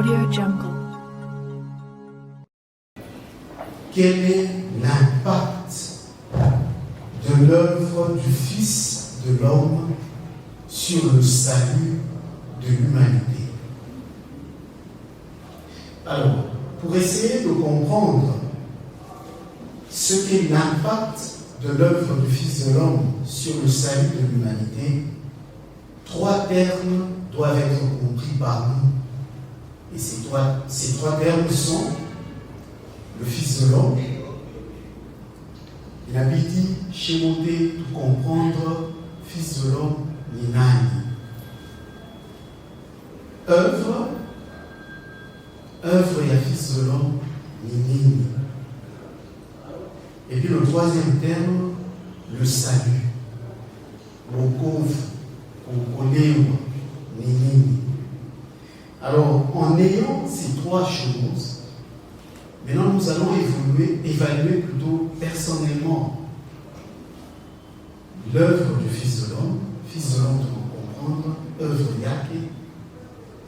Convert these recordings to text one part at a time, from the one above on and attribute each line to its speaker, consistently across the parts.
Speaker 1: AudioJungle.
Speaker 2: Quel est l'impact de l'œuvre du Fils de l'homme sur le salut de l'humanité? Alors, pour essayer de comprendre ce qu'est l'impact de l'œuvre du Fils de l'homme sur le salut de l'humanité, trois termes doivent être compris par nous. Et ces trois termes sont le Fils de l'homme. Il a dit, chémoté, tout comprendre, Fils de l'homme, Ninani. Œuvre et la Fils de l'homme, Ninini. Et puis le troisième terme, le salut. Wokov, Wokonewa, Ninini. Alors, en ayant ces trois choses, maintenant nous allons évaluer plutôt personnellement l'œuvre du Fils de l'homme. Fils de l'homme, nous comprendre, œuvre Yake.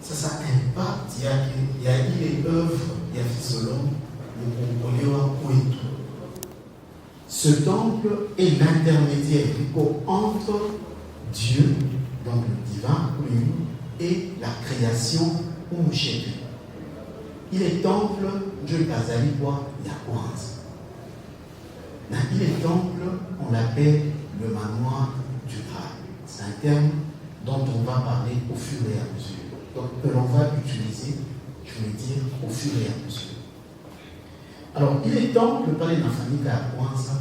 Speaker 2: Ça impacte Yake. Il y a les œuvres, il y a Fils de l'homme, nous comprenons où tout. Ce temple est l'intermédiaire entre Dieu, donc le divin, et la création ou Mouchété. Il est temple, Dieu Kazali, quoi, Yakwanz. Il est temple, on l'appelle le manoir du Graal. C'est un terme dont on va parler au fur et à mesure. Donc, que l'on va utiliser, je veux dire, au fur et à mesure. Alors, il est temple, par les famille Yakwanz,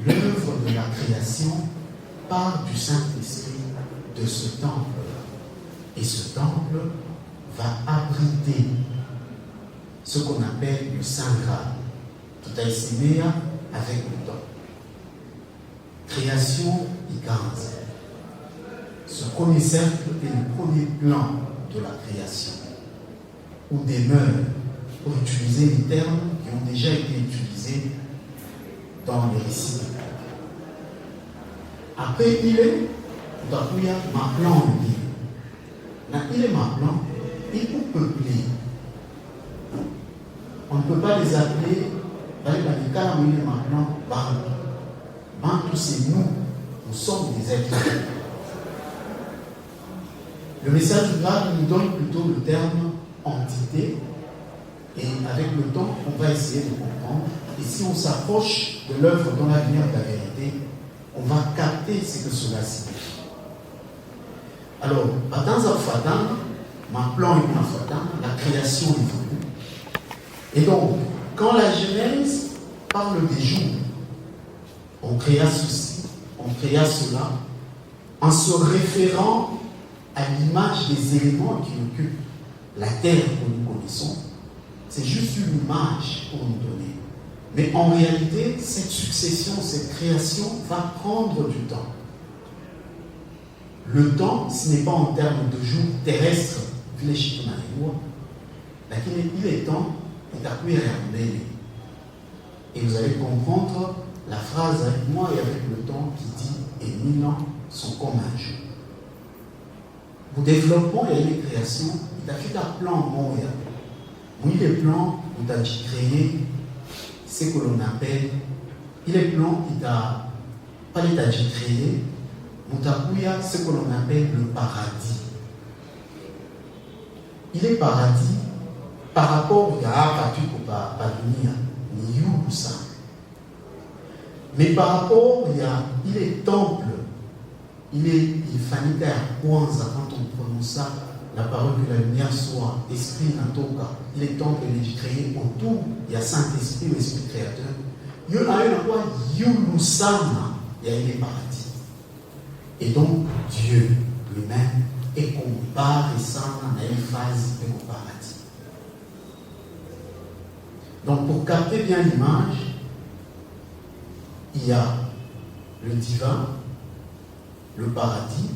Speaker 2: l'œuvre de la création part du Saint-Esprit de ce temple. Et ce temple va abriter ce qu'on appelle le Saint Graal. Tout a essayé avec le temps. Création et 15. Ce premier cercle est le premier plan de la création, où demeure, pour utiliser les termes qui ont déjà été utilisés dans les récits. Après, il est, ma plan, il est ma plan, il peut peupler. On ne peut pas les appeler, maintenant, Bantu. Bantu, c'est nous, nous sommes des êtres. Le message du Graal nous donne plutôt le terme entité, et avec le temps, on va essayer de comprendre. Et si on s'approche de l'œuvre dans la lumière de la vérité, on va capter ce que cela signifie. Alors, dans un fadan, ma plan est un fadan, la création est venue. Et donc, quand la Genèse parle des jours, on créa ceci, on créa cela, en se référant à l'image des éléments qui occupent la terre que nous connaissons. C'est juste une image pour nous donner. Mais en réalité, cette succession, cette création va prendre du temps. Le temps, ce n'est pas en termes de jours terrestres, il est temps et vous allez comprendre la phrase avec moi et avec le temps qui dit « et 1000 ans sont comme un jour ». Pour développement et les créations, il a fait un plan moyen. Oui, les plans, il a créé ce que l'on appelle, il est plan, il a pas l'état créé, Moutakuya, ce que l'on appelle le paradis. Il est paradis par rapport à Padunia, Niyusa. Mais par rapport, il est temple, il est Fanika Kwanza, quand on prononce ça, la parole que la lumière soit esprit Natoka, il est temple, il est créé autour, il y a Saint-Esprit, l'Esprit créateur. Il y a quoi Yulusama, il y a les paradis. Et donc, Dieu lui-même est comparé dans une phase au paradis. Donc, pour capter bien l'image, il y a le divin, le paradis,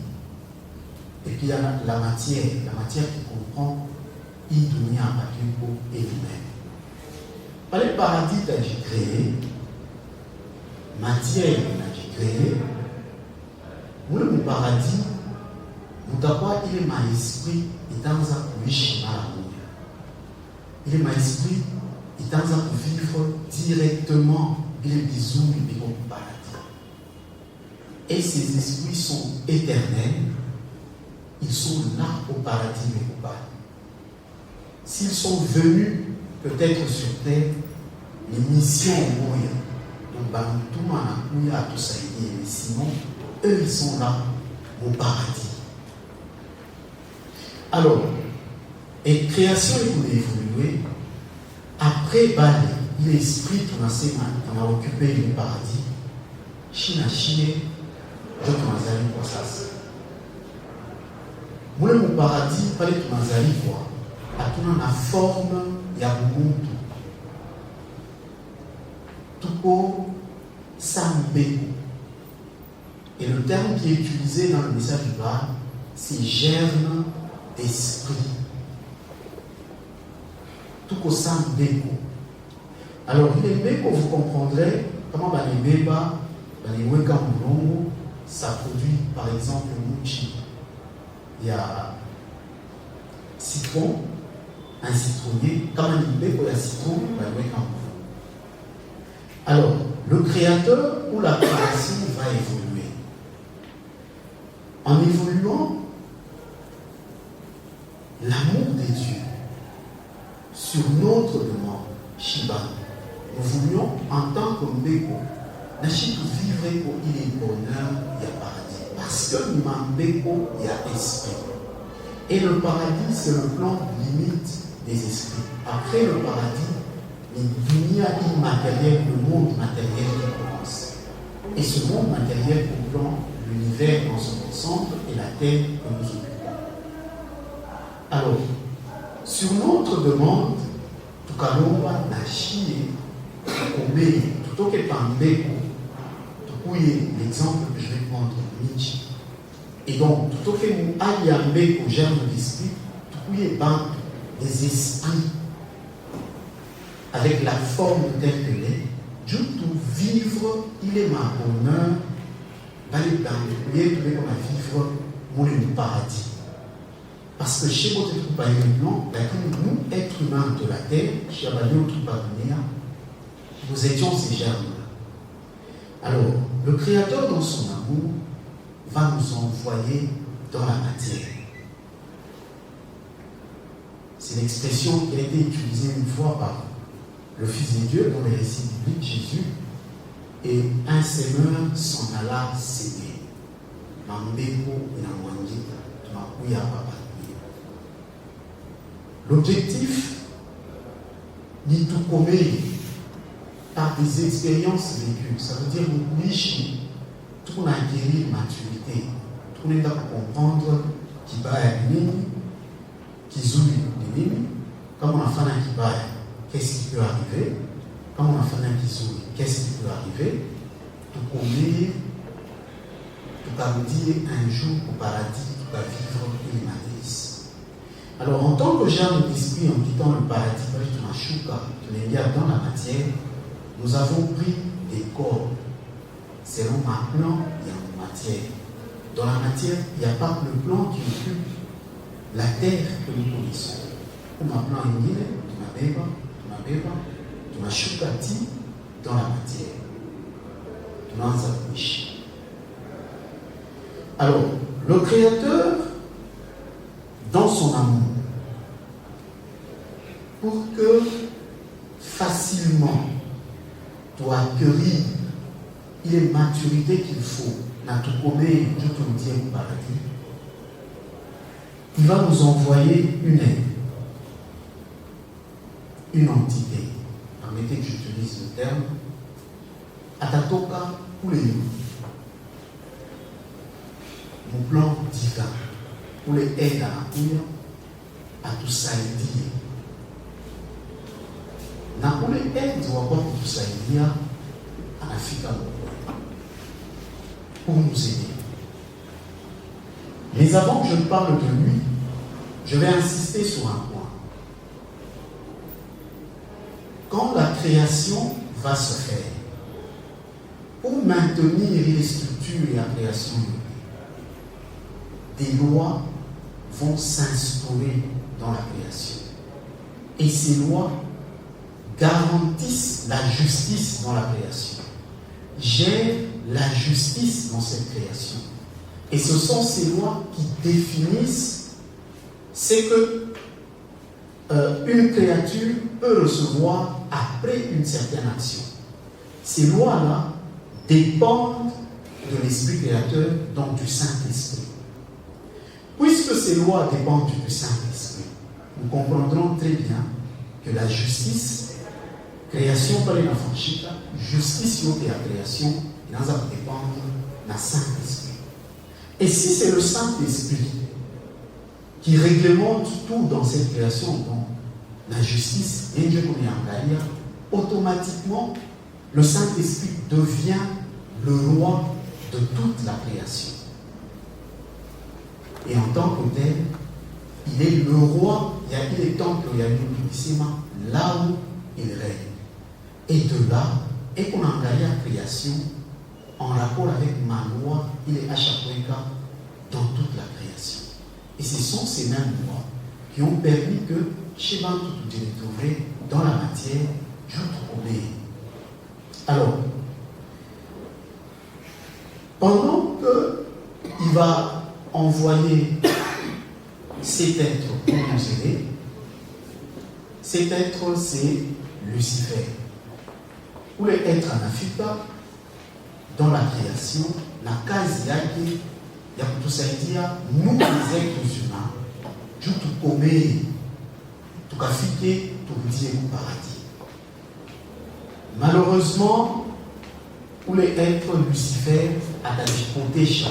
Speaker 2: et puis il y a la matière qui comprend Idunia, Patripo et lui-même. Par le paradis, tu as dit créé, matière, tu as dit créé. Le paradis, il est ma esprit et dans un wish. il est ma esprit, il tente à vivre directement, il est bisou, il est au paradis. Et ces esprits sont éternels, ils sont là au paradis, mais au paradis. S'ils sont venus peut-être sur terre, les missions au moyen, donc tout le monde a tout ça, mais sinon, eux ils sont là au paradis. Alors, et création est pour évoluer, après Bali, l'esprit qu'on a occupé le paradis, Chine, je t'en quoi ça. Moi, le paradis, pas les Tunazali quoi. À tout la forme, il y a beaucoup tout pour Sambeko. Et le terme qui est utilisé dans le message du Bas, c'est germe d'esprit. Tout pour Sambeko. Alors, il est bien que vous comprendrez comment les bébés, les Wekamulongo, ça produit par exemple le mouchi. Il y a citron, un citronnier, comme un bébé pour la citron, alors, le créateur ou la création va évoluer. En évoluant, l'amour de Dieu sur notre demande, Shiba, nous voulions en tant que Mbeko, Nachitou vivre pour il est bonheur, il y a paradis. Parce que Mbeko, il y a esprit. Et le paradis, c'est le plan limite des esprits. Après le paradis, il y a immatériel, le monde matériel qui commence. Et ce monde matériel comprend l'univers dans son ensemble et la terre que nous occupons. Alors, sur notre demande, Tukalomba n'a chié, Kobe, tout au que Pambeko, tout l'exemple que je vais prendre, Nietzsche. Et donc, tout au que nous ayambeko, germe d'esprit, tout des esprits avec la forme telle qu'elle est, tout vivre, il est ma bonheur, d'aller dans le lieu de vivre mon paradis. Parce que chez votre compagnon, nous, êtres humains de la terre, chez nous étions ces germes-là. Alors, le Créateur, dans son amour, va nous envoyer dans la matière. C'est l'expression qui a été utilisée une fois par le Fils de Dieu dans les récits bibliques, Jésus, et un semeur s'en alla s'aimer. L'objectif ni tout commun par des expériences vécues. Ça veut dire que nous, tout on a acquis maturité, tout on est là pour comprendre qui va être qui zoue les lignes, comme on a fait un qui va, qu'est-ce qui peut arriver, comme on a fait un qui zoue, qu'est-ce qui peut arriver, tout connaît, tout va nous dire un jour au paradis, tout va vivre une matrice. Alors en tant que germe d'esprit, en quittant le paradis, dans la matière, nous avons pris des corps. Selon ma plan, il y a une matière. Dans la matière, il n'y a pas le plan qui occupe la terre que nous connaissons. Pour ma plan, il y a tu m'as choukati dans la matière. Tu m'as zapouché. Alors, le Créateur, dans son amour, pour que facilement tu accueillir les maturités qu'il faut, dans tout commun, je te le dis au paradis, il va nous envoyer une aide, une entité. Permettez que j'utilise le terme. Atatoka pour les nous. Mon plan divin, pour les aides à la couille, à tout ça et dire. N'a pas les aides, on va voir tout ça et dire à l'Afrique pour nous aider. Mais avant que je parle de lui, je vais insister sur un point. Quand la création va se faire, pour maintenir les structures et la création, des lois vont s'instaurer dans la création. Et ces lois garantissent la justice dans la création, gèrent la justice dans cette création. Et ce sont ces lois qui définissent ce que une créature peut recevoir après une certaine action. Ces lois-là dépendent de l'Esprit créateur, donc du Saint-Esprit. Puisque ces lois dépendent du Saint-Esprit, nous comprendrons très bien que la justice, création par les enfants, justice et la création, il en a dépendre du Saint-Esprit. Et si c'est le Saint-Esprit qui réglemente tout dans cette création, donc la justice, automatiquement, le Saint-Esprit devient le roi de toute la création. Et en tant que tel, il est le roi, il y a les temples, il y a une là où il règne. Et de là, et qu'on a engagé la création en rapport avec ma loi, il est à chaque fois dans toute la création. Et ce sont ces mêmes lois qui ont permis que chez Bantou de trouver dans la matière, je trouvais. Alors, pendant qu'il va envoyer cet être pour nous aider, cet être c'est Lucifer. Ou les êtres en Afrique, dans la création, la case yaki, il y a tout ça dire, nous les êtres humains, tout comme tout cafiqué, tout dire au paradis. Malheureusement, pour les êtres Lucifer, à la protéger,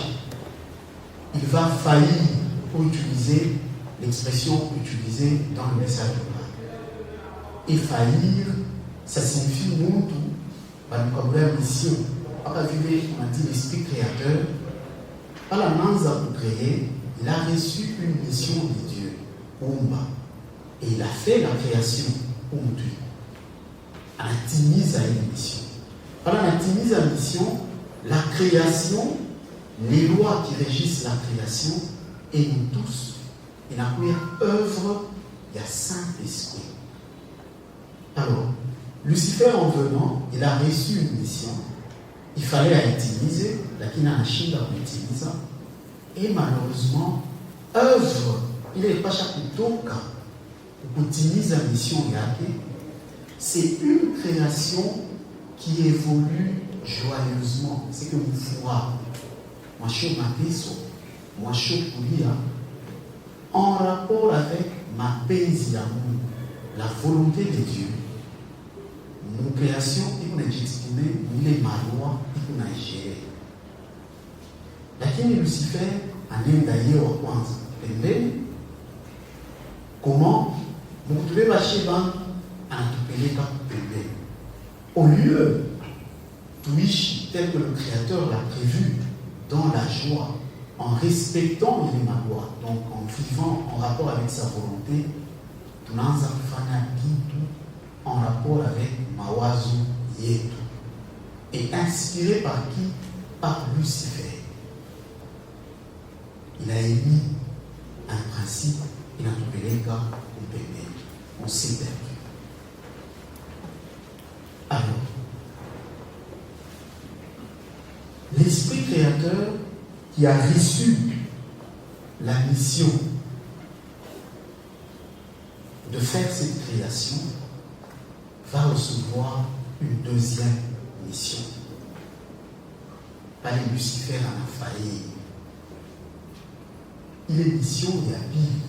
Speaker 2: il va faillir pour utiliser l'expression utilisée dans le message de Pâques. Et faillir, ça signifie nous tout, comme la mission. On a dit l'esprit créateur, par la manza pour créer, il a reçu une mission de Dieu, Umba. Et il a fait la création, Umtu. Il a timise à une mission. Par la timise à la mission, la création, les lois qui régissent la création, et nous tous, et la première œuvre, il y a Saint-Esprit. Alors, Lucifer en venant, il a reçu une mission. Il fallait la utiliser, la Kinanachine l'a utilisé. Et malheureusement, œuvre, il n'est pas chaque toka pour utiliser la mission yake. C'est une création qui évolue joyeusement. C'est que vous fera, moi je m'appelle, moi je suis en rapport avec ma paix d'amour, la volonté de Dieu. Mon création, il m'a exprimé, il est ma loi, il m'a géré. Lakini Lucifer, anaenda yeye wa kwanza pembeni. Comment mukutubeba sheba anatupeleka pembeni. Au lieu tuishi tel que le Créateur l'a prévu, dans la joie, en respectant les lois, donc en vivant en rapport avec sa volonté, tunaanza kufanya kitu en rapport avec mawazo yetu. Et inspiré par qui? Par Lucifer. Il a émis un principe, il a trouvé les gars au bébé. On s'est perdu. Alors, l'Esprit créateur qui a reçu la mission de faire cette création va recevoir une deuxième mission. Pas les Lucifer en a failli. Il est mission ya pili.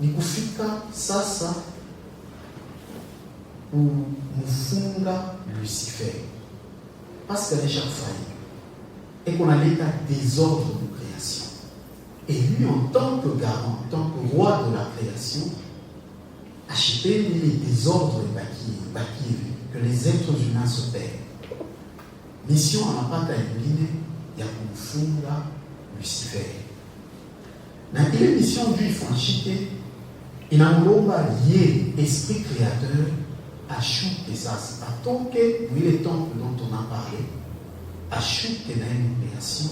Speaker 2: Ni kufika sasa kumfunga Lucifer. Parce qu'elle est déjà failli. Et qu'on a l'état désordre de création. Et lui, en tant que garant, en tant que roi de la création, acheter les désordres que les êtres humains se perdent. Mission à la pâte à éliminer, il y a kumfunga Lucifer. Dans les missions du franchité, il a lié esprit créateur à chouke ça. À tant que lui les temples dont on a parlé, à chouke dans une création,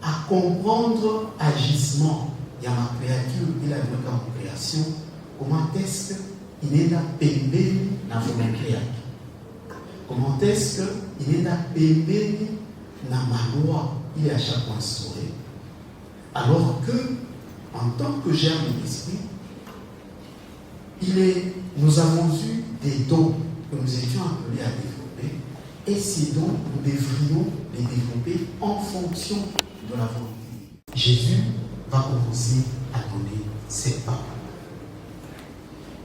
Speaker 2: à comprendre agissement. Il y a ma créature, il a une création, comment est-ce qu'il est pembeni na volonté yake? Comment est-ce qu'il est pembeni na maloi il est à chaque fois instauré, alors que, en tant que germe d'esprit, nous avons eu des dons que nous étions appelés à développer, et ces dons, nous devrions les développer en fonction de la volonté. Jésus va commencer à donner cette parole.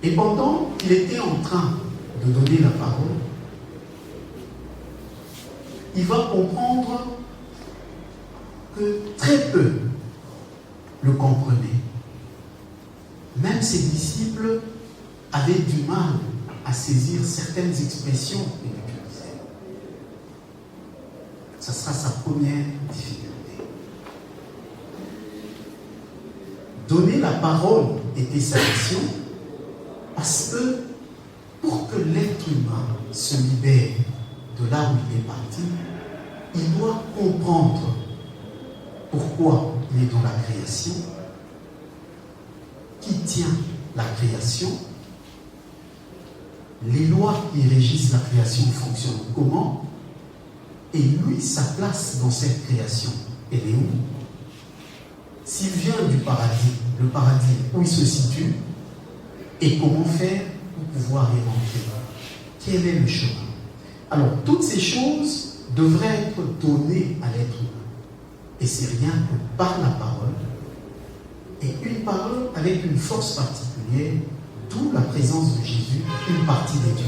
Speaker 2: Et pendant qu'il était en train de donner la parole, il va comprendre que très peu le comprenaient. Même ses disciples avaient du mal à saisir certaines expressions qu'il utilisait. Ça sera sa première difficulté. Donner la parole était sa mission, parce que pour que l'être humain se libère de là où il est parti, il doit comprendre pourquoi il est dans la création, qui tient la création, les lois qui régissent la création fonctionnent comment, et lui, sa place dans cette création, elle est où? S'il vient du paradis, le paradis où il se situe, et comment faire pour pouvoir y rentrer? Quel est le chemin? Alors, toutes ces choses devraient être données à l'être humain. Et c'est rien que par la parole, et une parole avec une force particulière, d'où la présence de Jésus, une partie des dieux.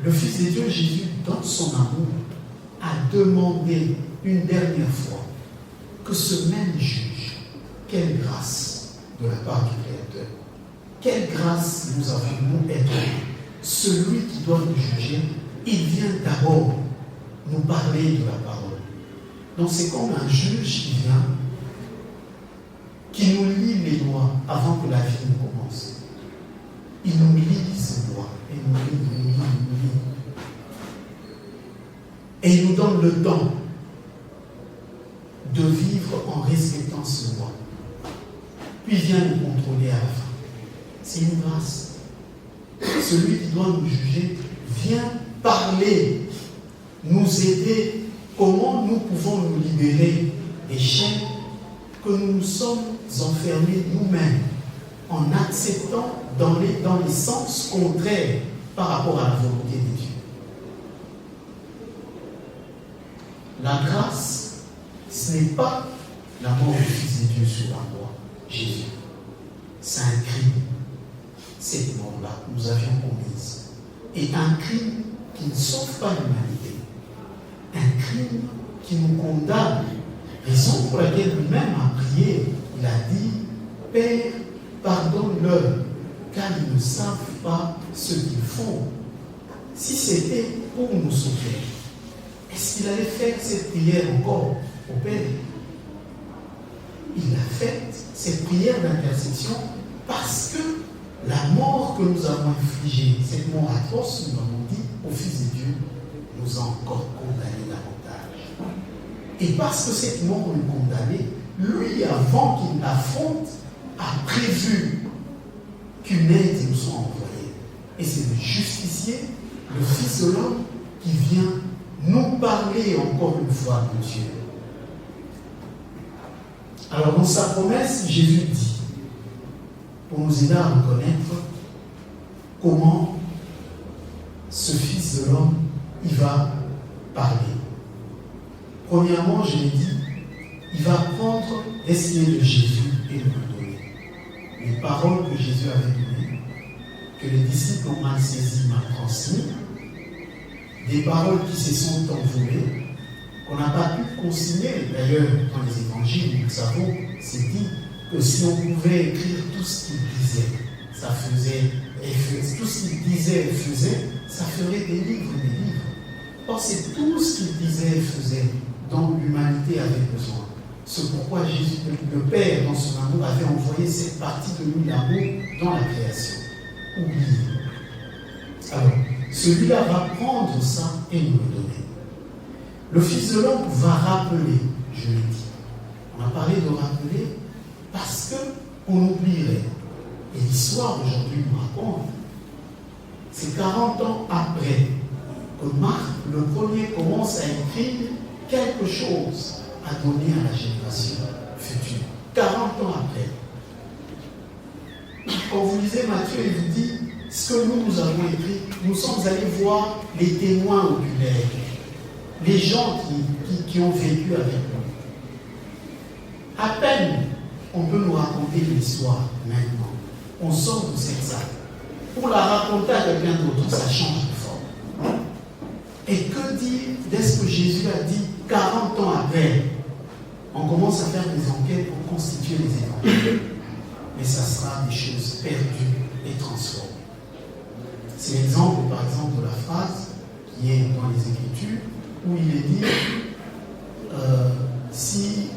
Speaker 2: Le Fils de Dieu, Jésus, dans son amour, a demandé une dernière fois que ce même juge, quelle grâce de la part du Créateur, quelle grâce nous avons, nous, être celui qui doit nous juger, il vient d'abord nous parler de la parole. Donc c'est comme un juge qui vient, qui nous lit les lois avant que la vie ne commence. Il nous lit ces lois, et nous lit. Et il nous donne le temps de vivre en respectant ce loi. Puis il vient nous contrôler à la fin. C'est une grâce. Celui qui doit nous juger vient parler, nous aider, comment nous pouvons nous libérer des chaînes que nous nous sommes enfermés nous-mêmes en acceptant dans les sens contraires par rapport à la volonté de Dieu. La grâce, ce n'est pas la mort du Fils de Dieu sur la croix, Jésus. C'est un crime. Cette mort-là, nous avions commise. Et un crime qui ne sauve pas l'humanité. Un crime qui nous condamne. Raison pour laquelle lui-même a prié. Il a dit, Père, pardonne-leur, car ils ne savent pas ce qu'ils font. Si c'était pour nous sauver, est-ce qu'il allait faire cette prière encore au Père? Il a fait cette prière d'intercession parce que la mort que nous avons infligée, cette mort atroce, nous avons dit au Fils de Dieu, nous a encore condamnés davantage. Et parce que cette mort nous condamnait, lui, avant qu'il l'affronte, a prévu qu'une aide nous soit envoyée. Et c'est le justicier, le Fils de l'homme, qui vient nous parler encore une fois de Dieu. Alors dans sa promesse, Jésus dit, pour nous aider à reconnaître comment ce Fils de l'homme, il va parler. Premièrement, je l'ai dit, il va prendre l'esprit de Jésus et nous le donner. Les paroles que Jésus avait données, que les disciples ont mal saisies, mal transmises, des paroles qui se sont envolées, qu'on n'a pas pu consigner. D'ailleurs, dans les évangiles, nous savons, c'est dit que si on pouvait écrire tout ce qu'il disait, ça faisait, tout ce qu'il disait et faisait, ça ferait des livres. Or, c'est tout ce qu'il disait et faisait dont l'humanité avait besoin. C'est pourquoi Jésus, le Père, dans son amour, avait envoyé cette partie de lui, l'amour, dans la création. Oublié. Alors, celui-là va prendre ça et nous le donner. Le Fils de l'homme va rappeler, je l'ai dit. On a parlé de rappeler parce que on oublierait. Et l'histoire d'aujourd'hui nous raconte, c'est 40 ans après que Marc, le premier, commence à écrire quelque chose à donner à la génération future. 40 ans après. Quand vous lisez Matthieu, il vous dit, ce que nous avons écrit, nous sommes allés voir les témoins oculaires, les gens qui ont vécu avec nous. À peine, on peut nous raconter l'histoire maintenant. On sort de cette salle. Pour la raconter à quelqu'un d'autre, ça change de forme. Et que dire d'est-ce que Jésus a dit 40 ans après? On commence à faire des enquêtes pour constituer les évangiles. Mais ça sera des choses perdues et transformées. C'est l'exemple, par exemple, de la phrase qui est dans les Écritures, où il est dit, si,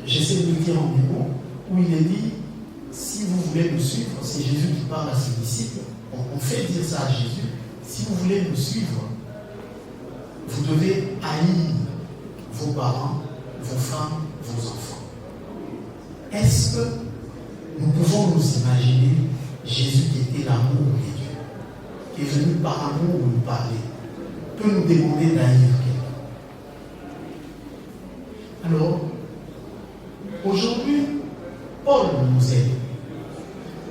Speaker 2: j'essaie de le dire en mes mots, où il est dit, si vous voulez me suivre, c'est Jésus qui parle à ses disciples, on fait dire ça à Jésus, si vous voulez me suivre, vous devez haïr vos parents, vos femmes, vos enfants. Est-ce que nous pouvons nous imaginer Jésus qui était l'amour de Dieu, qui est venu par amour nous parler, peut nous demander d'haïr quelqu'un? Alors, aujourd'hui, Paul nous aide.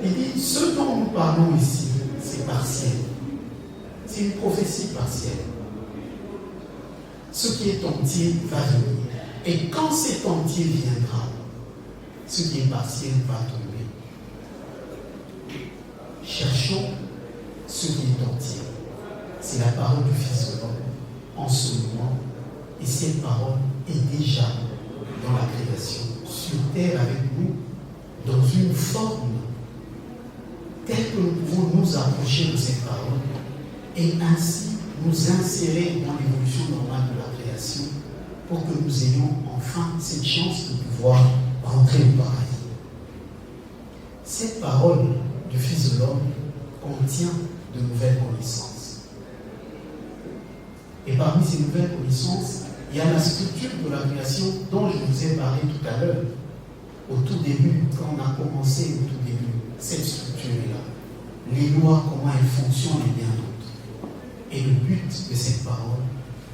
Speaker 2: Il dit, ce dont nous parlons ici, c'est partiel. C'est une prophétie partielle. Ce qui est entier va venir. Et quand cet entier viendra, ce qui est partiel va tomber. Cherchons ce qui est entier. C'est la parole du Fils de l'homme en ce moment. Et cette parole est déjà dans la création, sur terre avec nous, dans une forme telle que nous pouvons nous approcher de cette parole et ainsi nous insérer dans l'évolution normale de la création pour que nous ayons enfin cette chance de pouvoir rentrer au paradis. Cette parole du Fils de l'homme contient de nouvelles connaissances. Et parmi ces nouvelles connaissances, il y a la structure de la création dont je vous ai parlé tout à l'heure. Au tout début, quand on a commencé au tout début, cette structure-là, les lois, comment elles fonctionnent et bien d'autres. Et le but de cette parole,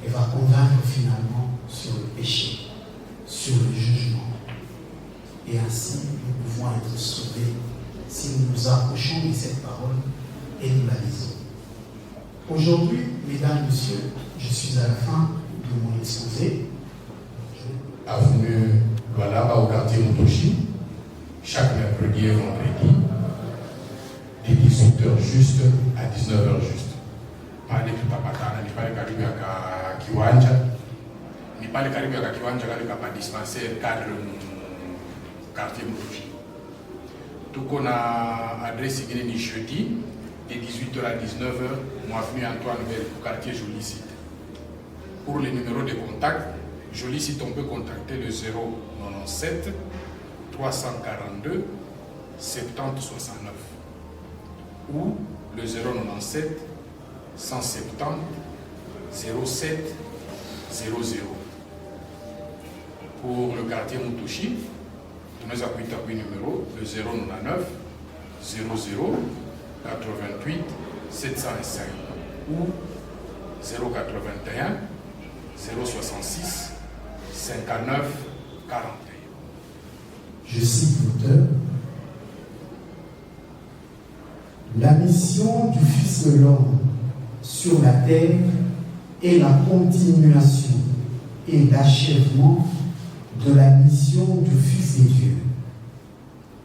Speaker 2: elle va convaincre finalement sur le péché, sur le jugement. Et ainsi, nous pouvons être sauvés si nous nous approchons de cette parole et nous la lisons. Aujourd'hui, mesdames, messieurs, je suis à la fin de mon exposé.
Speaker 1: Avenue Lualaba au quartier Mutoshi, chaque mercredi et vendredi, de 18h juste à 19h juste. Pale tutapatana, ni pale karibu ya kiwanja, ni pale karibu ya kiwanja kale kapa dispensaire cadre quartier Mutoshi. Tuko na adresse ingine ni jeudi de 18h à 19h, moi avenue Antoine Bell au quartier Jolie Site. Pour les numéros de contact, Jolie Site, on peut contacter le 097 342 70 69 ou le 097 170 07 00. Pour le quartier Mutoshi, nous avons un numéro le 099 00 88 705 ou 081 066 59 41.
Speaker 2: Je cite l'auteur. La mission du Fils de l'homme sur la terre est la continuation et l'achèvement de la mission du Fils de Dieu,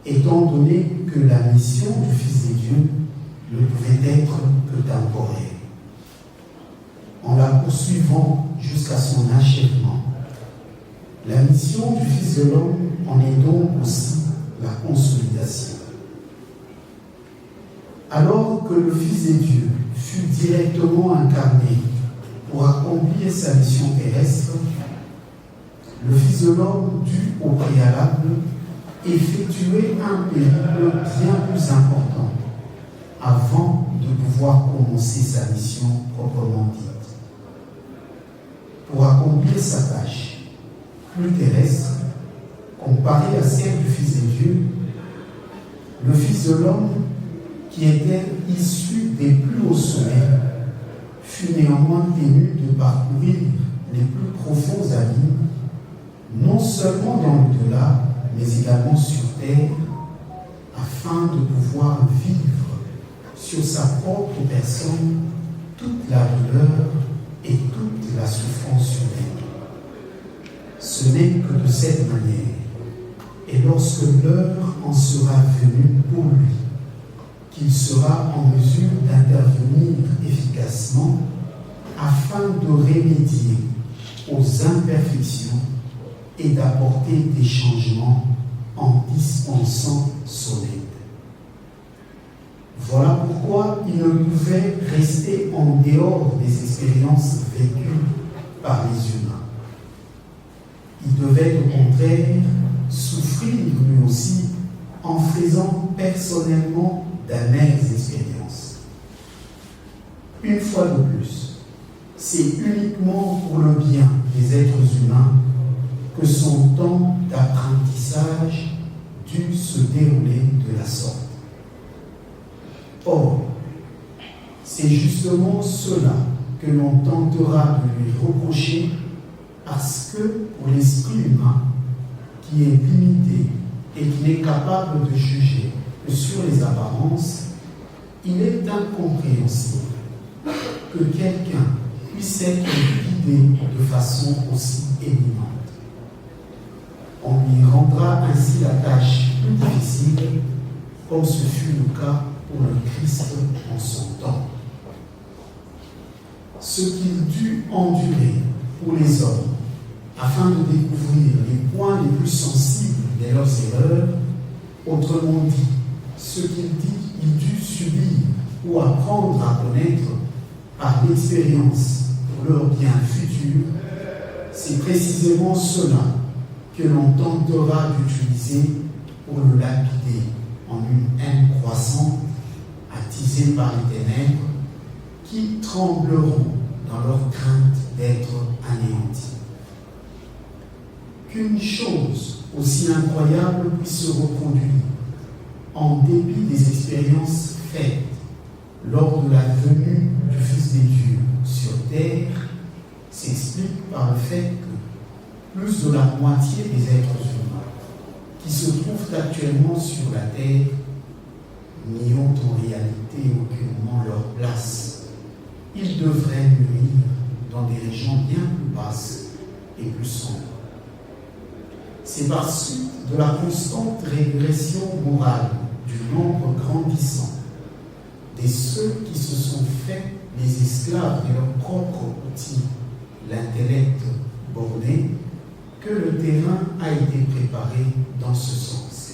Speaker 2: étant donné que la mission du Fils de Dieu ne pouvait être que temporaire. En la poursuivant jusqu'à son achèvement, la mission du Fils de l'homme en est donc aussi la consolidation. Alors que le Fils de Dieu fut directement incarné pour accomplir sa mission terrestre, le Fils de l'homme dut au préalable effectuer un périple bien plus important avant de pouvoir commencer sa mission proprement dite. Pour accomplir sa tâche plus terrestre, Comparé à celle du Fils de Dieu, le Fils de l'homme, qui était issu des plus hauts sommets, fut néanmoins tenu de parcourir les plus profonds abîmes, non seulement dans l'au-delà, mais également sur terre, afin de pouvoir vivre sur sa propre personne toute la douleur et toute la souffrance humaine. Ce n'est que de cette manière, et lorsque l'heure en sera venue pour lui, qu'il sera en mesure d'intervenir efficacement afin de remédier aux imperfections et d'apporter des changements en dispensant son aide. Voilà pourquoi il ne pouvait rester en dehors des expériences vécues par les humains. Il devait au contraire souffrir lui aussi en faisant personnellement d'amères expériences. Une fois de plus, c'est uniquement pour le bien des êtres humains que son temps d'apprentissage dut se dérouler de la sorte. Or, c'est justement cela que l'on tentera de lui reprocher, parce que pour l'esprit humain, qui est limité et qui n'est capable de juger que sur les apparences, il est incompréhensible que quelqu'un puisse être guidé de façon aussi éminente. On lui rendra ainsi la tâche plus difficile, comme ce fut le cas pour le Christ en son temps. Ce qu'il dut endurer pour les hommes, afin de découvrir les points les plus sensibles de leurs erreurs, autrement dit, ce qu'il dit il dut subir ou apprendre à connaître par l'expérience pour leur bien futur, c'est précisément cela que l'on tentera d'utiliser pour le lapider en une haine croissante, attisée par les ténèbres, qui trembleront dans leur crainte d'être anéantis. Qu'une chose aussi incroyable puisse se reproduire en dépit des expériences faites lors de la venue du Fils de Dieu sur terre s'explique par le fait que plus de la moitié des êtres humains qui se trouvent actuellement sur la terre n'y ont en réalité aucunement leur place. Ils devraient mourir dans des régions bien plus basses et plus sombres. C'est par suite de la constante régression morale du nombre grandissant de ceux qui se sont faits les esclaves de leur propre outil, l'intellect borné, que le terrain a été préparé dans ce sens.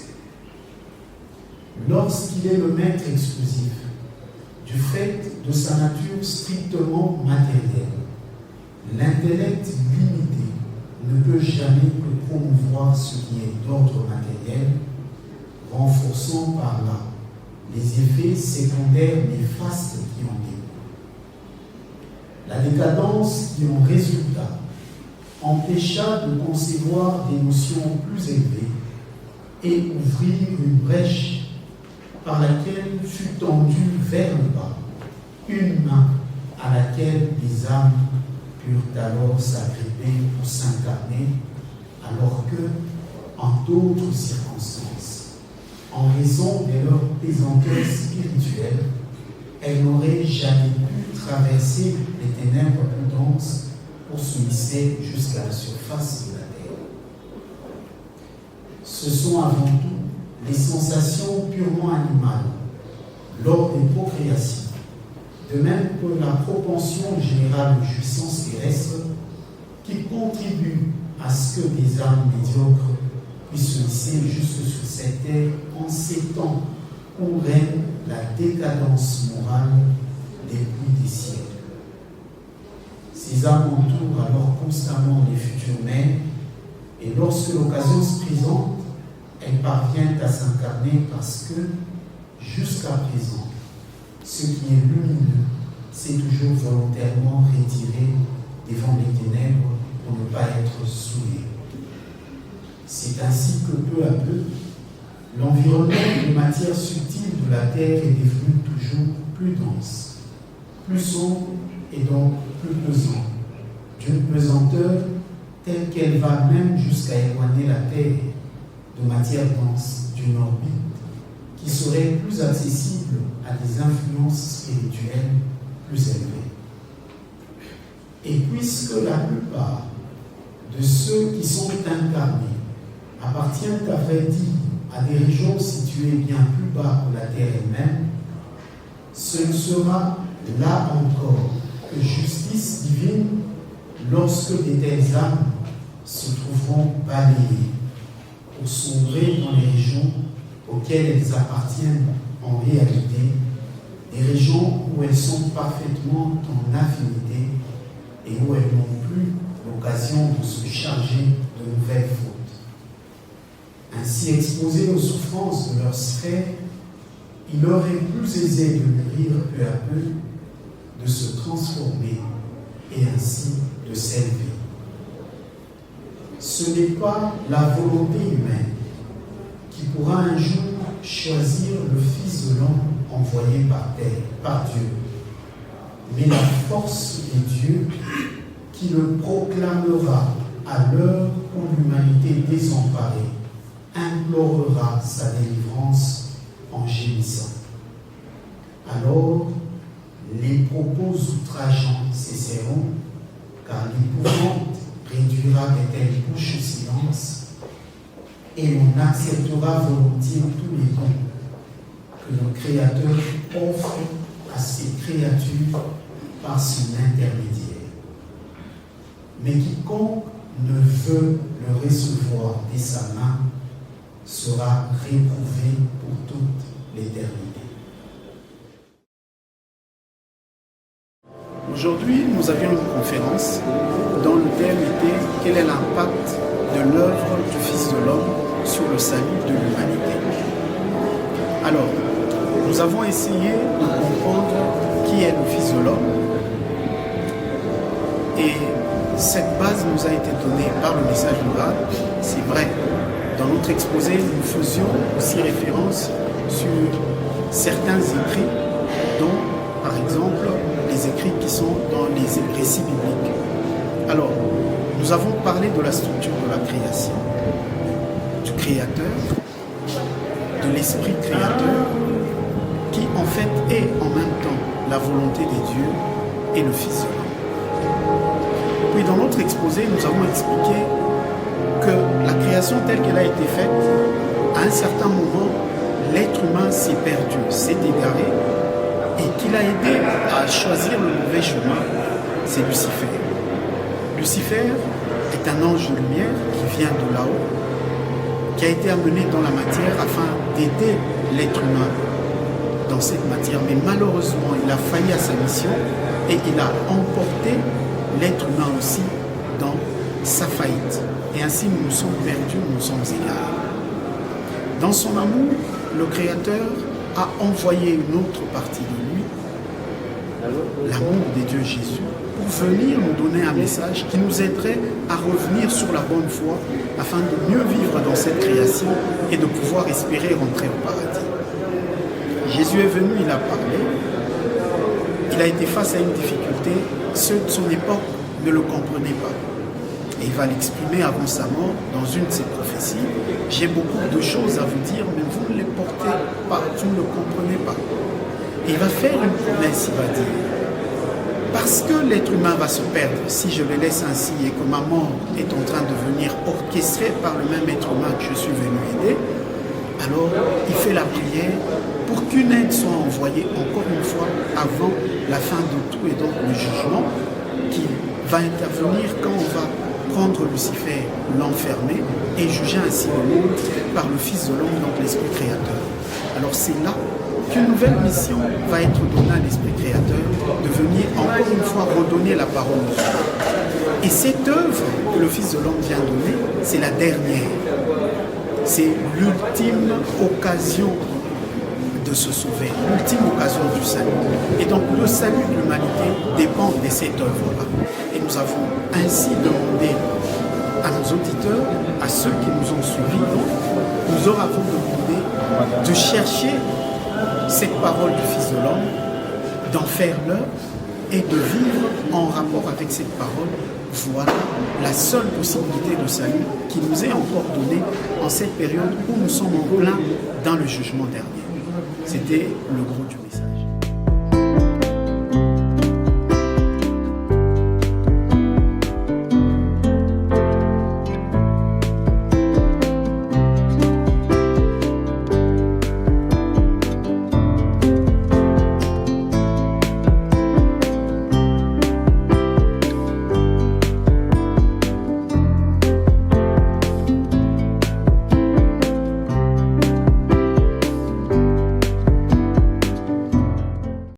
Speaker 2: Lorsqu'il est le maître exclusif, du fait de sa nature strictement matérielle, l'intellect limité ne peut jamais que promouvoir ce qui est d'ordre matériel, renforçant par là les effets secondaires néfastes qui en découlent. La décadence qui en résulta empêcha de concevoir des notions plus élevées et ouvrir une brèche par laquelle fut tendue vers le bas une main à laquelle les âmes purent alors s'agripper pour s'incarner, alors que, en d'autres circonstances, en raison de leur pesanteur spirituelle, elles n'auraient jamais pu traverser les ténèbres plus denses pour se hisser jusqu'à la surface de la terre. Ce sont avant tout les sensations purement animales lors des procréations, de même que la propension générale de jouissance terrestre qui contribue à ce que des âmes médiocres puissent se hisser jusque sur cette terre en ces temps où règne la décadence morale depuis des siècles. Ces âmes entourent alors constamment les futurs mères, et lorsque l'occasion se présente, elles parviennent à s'incarner parce que, jusqu'à présent, ce qui est lumineux s'est toujours volontairement retiré devant les ténèbres pour ne pas être souillé. C'est ainsi que peu à peu, l'environnement de matière subtile de la Terre est devenu toujours plus dense, plus sombre et donc plus pesant, d'une pesanteur telle qu'elle va même jusqu'à éloigner la Terre de matière dense d'une orbite qui serait plus accessible à des influences spirituelles plus élevées. Et puisque la plupart de ceux qui sont incarnés appartiennent à vrai dire à des régions situées bien plus bas que la Terre elle-même, ce ne sera là encore que justice divine lorsque de telles âmes se trouveront balayées ou sombrer dans les régions auxquelles elles appartiennent en réalité, des régions où elles sont parfaitement en affinité et où elles n'ont plus l'occasion de se charger de nouvelles fautes. Ainsi exposées aux souffrances de leur sphère, il leur est plus aisé de mûrir peu à peu, de se transformer et ainsi de s'élever. Ce n'est pas la volonté humaine qui pourra un jour choisir le Fils de l'homme envoyé par Dieu, mais la force de Dieu qui le proclamera à l'heure où l'humanité désemparée implorera sa délivrance en gémissant. Alors, les propos outrageants cesseront, car l'épouvante réduira de telles bouches au silence, et on acceptera volontiers tous les dons que le Créateur offre à ses créatures par son intermédiaire. Mais quiconque ne veut le recevoir de sa main sera réprouvé pour toute l'éternité. Aujourd'hui, nous avions une conférence dont le thème était « Quel est l'impact de l'œuvre du Fils de l'homme sur le salut de l'humanité ?» Alors, nous avons essayé de comprendre qui est le Fils de l'homme et cette base nous a été donnée par le message oral. C'est vrai, dans notre exposé, nous faisions aussi référence sur certains écrits, dont, par exemple, les écrits qui sont dans les récits bibliques. Alors, nous avons parlé de la structure de la création, du Créateur, de l'Esprit créateur, qui en fait est en même temps la volonté des dieux et le Fils de l'homme. Puis dans notre exposé, nous avons expliqué que la création telle qu'elle a été faite, à un certain moment, l'être humain s'est perdu, s'est égaré, et qu'il a aidé à choisir le mauvais chemin, c'est Lucifer. Lucifer est un ange de lumière qui vient de là-haut, qui a été amené dans la matière afin d'aider l'être humain dans cette matière. Mais malheureusement, il a failli à sa mission et il a emporté l'être humain aussi dans sa faillite. Et ainsi, nous nous sommes perdus, nous nous sommes égarés. Dans son amour, le Créateur a envoyé une autre partie de lui, l'amour des dieux Jésus, pour venir nous donner un message qui nous aiderait à revenir sur la bonne voie afin de mieux vivre dans cette création et de pouvoir espérer rentrer au paradis. Jésus est venu, il a parlé, il a été face à une difficulté, ceux de son époque ne le comprenaient pas. Et il va l'exprimer avant sa mort dans une de ses prophéties. J'ai beaucoup de choses à vous dire, mais vous ne les portez pas, vous ne le comprenez pas. Et il va faire une promesse, il va dire, parce que l'être humain va se perdre si je le laisse ainsi et que ma mort est en train de venir orchestrée par le même être humain que je suis venu aider, alors il fait la prière pour qu'une aide soit envoyée encore une fois avant la fin de tout et donc le jugement qui va intervenir quand on va prendre Lucifer, l'enfermer et juger ainsi le monde par le Fils de l'homme, donc l'Esprit créateur. Alors c'est là qu'une nouvelle mission va être donnée à l'Esprit créateur, de venir encore une fois redonner la parole de Dieu. Et cette œuvre que le Fils de l'homme vient donner, c'est la dernière. C'est l'ultime occasion de se sauver, l'ultime occasion du salut. Et donc le salut de l'humanité dépend de cette œuvre-là. Et nous avons ainsi demandé à nos auditeurs, à ceux qui nous ont suivis, nous leur avons demandé de chercher cette parole du Fils de l'homme, d'en faire leur et de vivre en rapport avec cette parole. Voilà la seule possibilité de salut qui nous est encore donnée en cette période où nous sommes en plein dans le jugement dernier. C'était le gros du message.